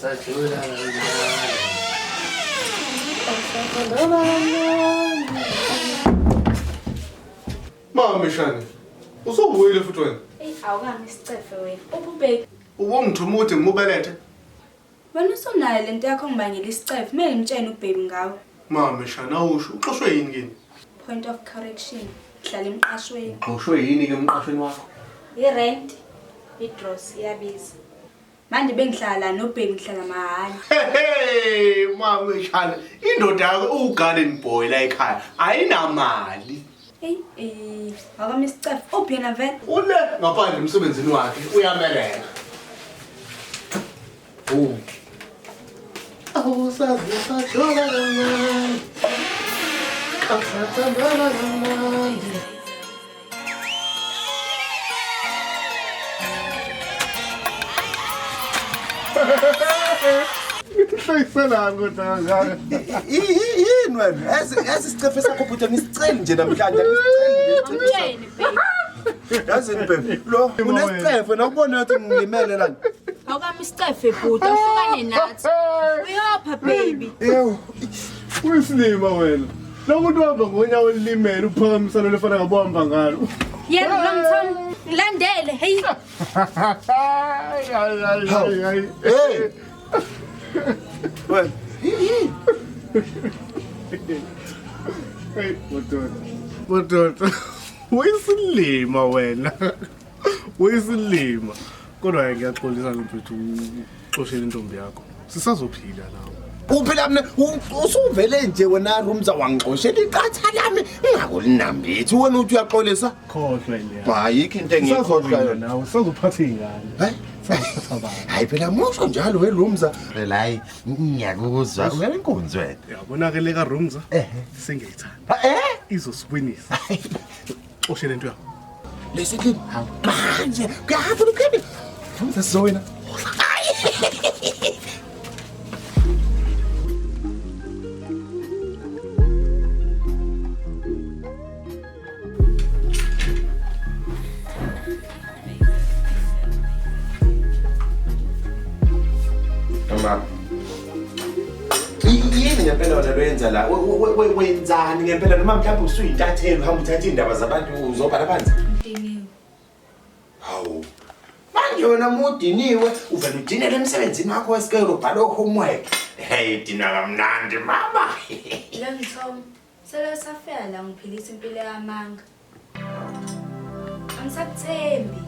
Sajula Mama Shani, usubuyile futhi wena? Awukami isicefe wena. Ububeki. Ubongithuma ukuthi ngimubelethe? Wena usunayo lento yakho ngibangela isicefe, kumele ngimtshene ubaby ngawe. Mama Shani awusho, uxoshwe yini kini? Point of correction. Hlala emqashweni. Uxoshwe yini ke emqashweni wakho? I-rent, i-dross iyabiza. Manje bengihlala nobaby ngihlala mahhala. Hey, Mama Shani, indoda yakho ugarden boy la ekhaya, ayinamali. Awukami isicefe. Uphi yena vele? Ule ngaphandle emsebenzini wakhe uyameleka. Awusazi sajula kamnandi. Kasathandana kamnandi. Ngihleyiselani kodwa ngaka. Yini wena? Esicefe sakho phutha ngisicela nje namhlanje Umtsheni baby. Yazini baby. Lo unesicefe nakubona ukuthi ngilimele lana. Awukami isicefe bhuti, awuhlukane nathi. Uyapha baby. Yebo. Uyisilima wena. Lokuthi uhamba ngonyawo elimele uphakamisana lefana ngabohamba ngalo. Yena ngomthamo ngilandele. Hey. Hayi. Hey. Wena. Hey, Bododa. Uyisilima wena. Uyisilima. Kodwa ngiyaxolisa mfethu uxoshela intombi yakho. Sisazophila nawe. Uphela mina usuvele nje wena Rumza wangixoshela iqatha lami ngakulinambithi wena uthi uyaxolisa Khohlwa leya. Ayikho into engikhohlwayo nawe sizophatha ingane. Hayi Sizophatha abantu. hayi phela musho njalo we Rumza phela hayi ngiyakuzwa uyalenkonzo wena Yabonakele ka Rumza sengiyithanda. Izosibinisa. Xoshela into yakho. lesithi manje kuyahamba ukhebi Rumza sizowena yini ngempela wena loyenza la wenzani ngempela noma mhlawumbe usuyintatheli uhamba uthatha indaba zabantu uzobhala phansi Diniwe. hawu manje wena mudiniwe uvela udinele emsebenzini wakho wesikole ubhala homework hey dina kamnandi mama Lo Mthombo, sele safela la ngiphilisa impilo yamanga. Angisakuthembi.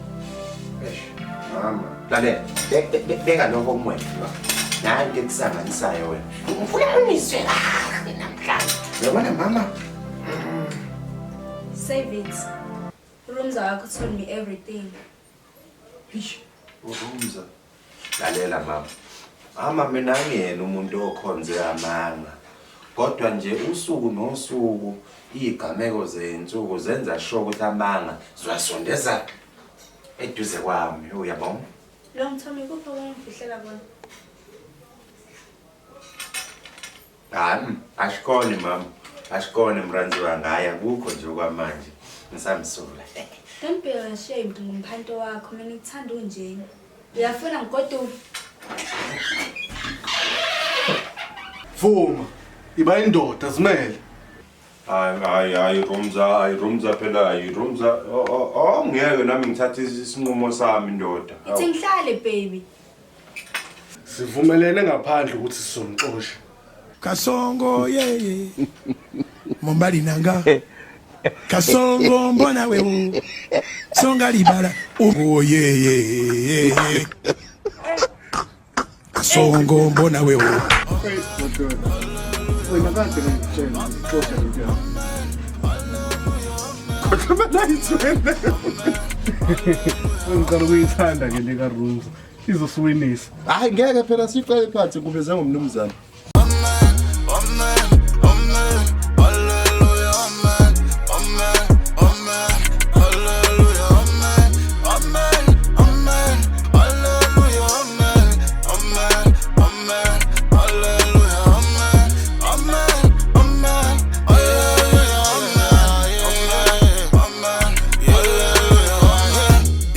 mama lalela beka lo homework nanti kusanganisayo wena ufuna unizwe kahle namhlanje uyabona mama Save it. Rumza wakho told me everything. Rumza lalela mama mina ngiyena umuntu okhonze amanga kodwa nje usuku nosuku izigameko zensuku zenza sure ukuthi amanga ziwasondeza eduze kwami uyabona Lo Mthombo kuphi okwangifihlela kona? ashikone mama ashikone mranzi wangaya kukho nje kwamanje ngisamsula Don't be ashamed ngomphanto wakho, mina ngithanda unjeni. Uyafuna ngigoduke. Vuma. Iba indoda zimele. hayi Rumza phela hayi Rumza ngeke nami ngithathe isinqumo sami ndoda Ithi ngihlale baby. Sivumelene ngaphandle ukuthi sizomxosha. Kasongo yeye Mombali nanga Kasongo mbona wewe Songa libala oh yeye Kasongo mbona wewe Hey, Bododa. Wena kade ngitshela xosha into yakho. Kodwa bayithwele. Ngicela ukuyithanda ke le ka Rumza. Izosiwinisa. hayi ngeke phela siqale phansi kuveza ngomnumzana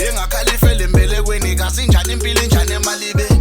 Ingakhalifele embelekweni kasinjani impilo enjani emalibe